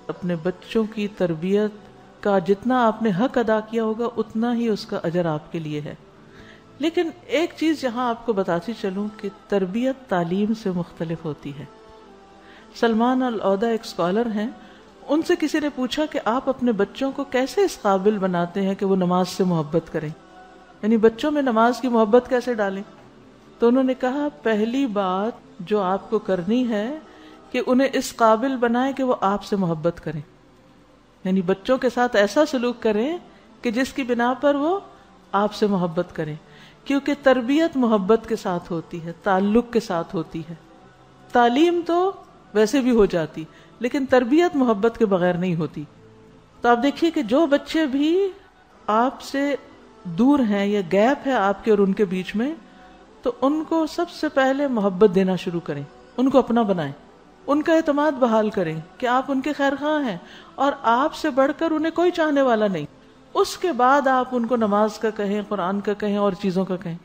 اپنے بچوں کی تربیت کا جتنا آپ نے حق ادا کیا ہوگا اتنا ہی اس کا اجر آپ کے لیے ہے. لیکن ایک چیز یہاں آپ کو بتاتی چلوں کہ تربیت تعلیم سے مختلف ہوتی ہے. سلمان العودہ ایک اسکالر ہیں، ان سے کسی نے پوچھا کہ آپ اپنے بچوں کو کیسے اس قابل بناتے ہیں کہ وہ نماز سے محبت کریں، یعنی بچوں میں نماز کی محبت کیسے ڈالیں؟ تو انہوں نے کہا پہلی بات جو آپ کو کرنی ہے کہ انہیں اس قابل بنائیں کہ وہ آپ سے محبت کریں، یعنی بچوں کے ساتھ ایسا سلوک کریں کہ جس کی بنا پر وہ آپ سے محبت کریں، کیونکہ تربیت محبت کے ساتھ ہوتی ہے، تعلق کے ساتھ ہوتی ہے. تعلیم تو ویسے بھی ہو جاتی لیکن تربیت محبت کے بغیر نہیں ہوتی. تو آپ دیکھیے کہ جو بچے بھی آپ سے دور ہیں یا گیپ ہے آپ کے اور ان کے بیچ میں، تو ان کو سب سے پہلے محبت دینا شروع کریں، ان کو اپنا بنائیں، ان کا اعتماد بحال کریں کہ آپ ان کے خیر خواہ ہیں اور آپ سے بڑھ کر انہیں کوئی چاہنے والا نہیں. اس کے بعد آپ ان کو نماز کا کہیں، قرآن کا کہیں اور چیزوں کا کہیں.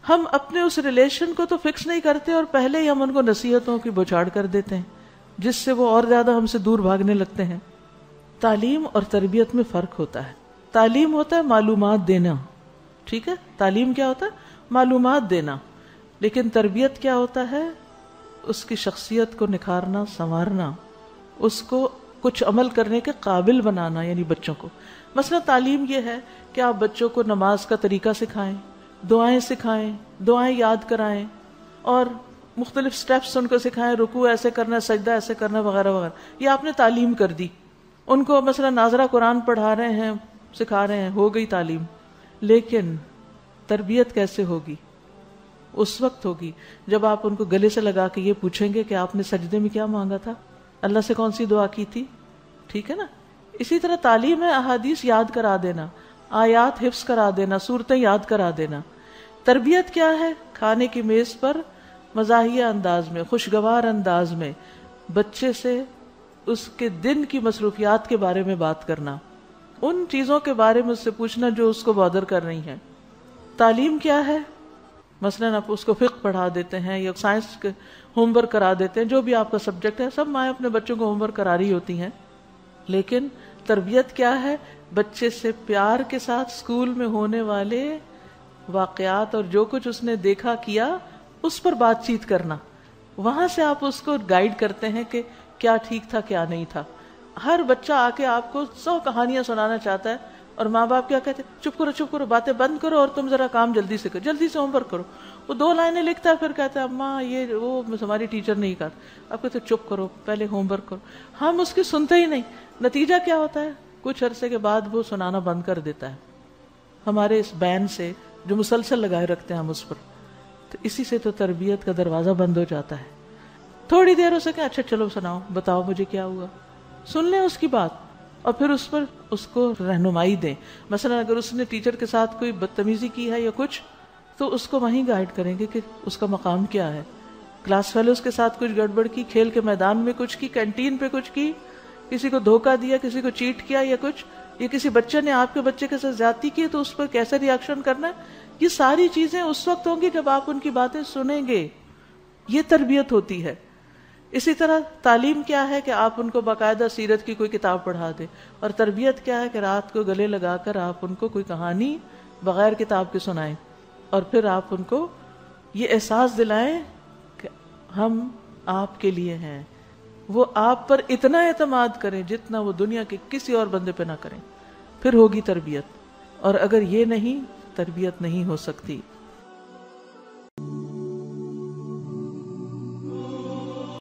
ہم اپنے اس ریلیشن کو تو فکس نہیں کرتے اور پہلے ہی ہم ان کو نصیحتوں کی بوچھاڑ کر دیتے ہیں جس سے وہ اور زیادہ ہم سے دور بھاگنے لگتے ہیں. تعلیم اور تربیت میں فرق ہوتا ہے. تعلیم ہوتا ہے معلومات دینا، ٹھیک ہے، تعلیم کیا ہوتا ہے؟ معلومات دینا. لیکن تربیت کیا ہوتا ہے؟ اس کی شخصیت کو نکھارنا، سنوارنا، اس کو کچھ عمل کرنے کے قابل بنانا، یعنی بچوں کو. مثلا تعلیم یہ ہے کہ آپ بچوں کو نماز کا طریقہ سکھائیں، سکھائیں، دعائیں یاد کرائیں اور مختلف سٹیپس ان کو سکھائیں، رکوع ایسے کرنا، سجدہ ایسے کرنا، وغیرہ وغیرہ. یہ آپ نے تعلیم کر دی. ان کو مثلا ناظرہ قرآن پڑھا رہے ہیں، سکھا رہے ہیں، ہو گئی تعلیم. لیکن تربیت کیسے ہوگی؟ اس وقت ہوگی جب آپ ان کو گلے سے لگا کے یہ پوچھیں گے کہ آپ نے سجدے میں کیا مانگا تھا، اللہ سے کون سی دعا کی تھی، ٹھیک ہے نا. اسی طرح تعلیم ہے احادیث یاد کرا دینا، آیات حفظ کرا دینا، سورتیں یاد کرا دینا. تربیت کیا ہے؟ کھانے کی میز پر مزاحیہ انداز میں، خوشگوار انداز میں بچے سے اس کے دن کی مصروفیات کے بارے میں بات کرنا، ان چیزوں کے بارے میں اس سے پوچھنا جو اس کو بادر کر رہی ہیں. تعلیم کیا ہے؟ مثلا آپ اس کو فقہ پڑھا دیتے ہیں یا سائنس کے ہوم ورک کرا دیتے ہیں، جو بھی آپ کا سبجیکٹ ہے. سب مائیں اپنے بچوں کو ہوم ورک کرا رہی ہوتی ہیں. لیکن تربیت کیا ہے؟ بچے سے پیار کے ساتھ اسکول میں ہونے والے واقعات اور جو کچھ اس نے دیکھا کیا اس پر بات چیت کرنا. وہاں سے آپ اس کو گائیڈ کرتے ہیں کہ کیا ٹھیک تھا، کیا نہیں تھا. ہر بچہ آ کے آپ کو 100 کہانیاں سنانا چاہتا ہے اور ماں باپ کیا کہتے ہیں؟ چپ کرو، باتیں بند کرو اور تم ذرا کام جلدی سے کرو، جلدی سے ہوم ورک کرو. وہ 2 لائنیں لکھتا ہے، پھر کہتا ہے اماں یہ وہ ہماری ٹیچر نہیں کہا. آپ کہتے چپ کرو، پہلے ہوم ورک کرو. ہم اس کی سنتے ہی نہیں. نتیجہ کیا ہوتا ہے؟ کچھ عرصے کے بعد وہ سنانا بند کر دیتا ہے ہمارے اس بین سے جو مسلسل لگائے رکھتے ہیں ہم اس پر. تو اسی سے تو تربیت کا دروازہ بند ہو جاتا ہے. تھوڑی دیر ہو سکے اچھا چلو سناؤ، بتاؤ مجھے کیا ہوا، سن لیں اس کی بات اور پھر اس پر اس کو رہنمائی دیں. مثلا اگر اس نے ٹیچر کے ساتھ کوئی بدتمیزی کی ہے یا کچھ، تو اس کو وہیں گائیڈ کریں گے کہ اس کا مقام کیا ہے. کلاس فیلوز کے ساتھ کچھ گڑبڑ کی، کھیل کے میدان میں کچھ کی، کینٹین پہ کچھ کی، کسی کو دھوکہ دیا، کسی کو چیٹ کیا یا کچھ، یا کسی بچے نے آپ کے بچے کے ساتھ زیادتی کی تو اس پر کیسے ری ایکشن کرنا ہے. یہ ساری چیزیں اس وقت ہوں گی جب آپ ان کی باتیں سنیں گے. یہ تربیت ہوتی ہے. اسی طرح تعلیم کیا ہے کہ آپ ان کو باقاعدہ سیرت کی کوئی کتاب پڑھا دیں، اور تربیت کیا ہے کہ رات کو گلے لگا کر آپ ان کو کوئی کہانی بغیر کتاب کے سنائیں اور پھر آپ ان کو یہ احساس دلائیں کہ ہم آپ کے لیے ہیں. وہ آپ پر اتنا اعتماد کریں جتنا وہ دنیا کے کسی اور بندے پہ نہ کریں. پھر ہوگی تربیت. اور اگر یہ نہیں، تربیت نہیں ہو سکتی.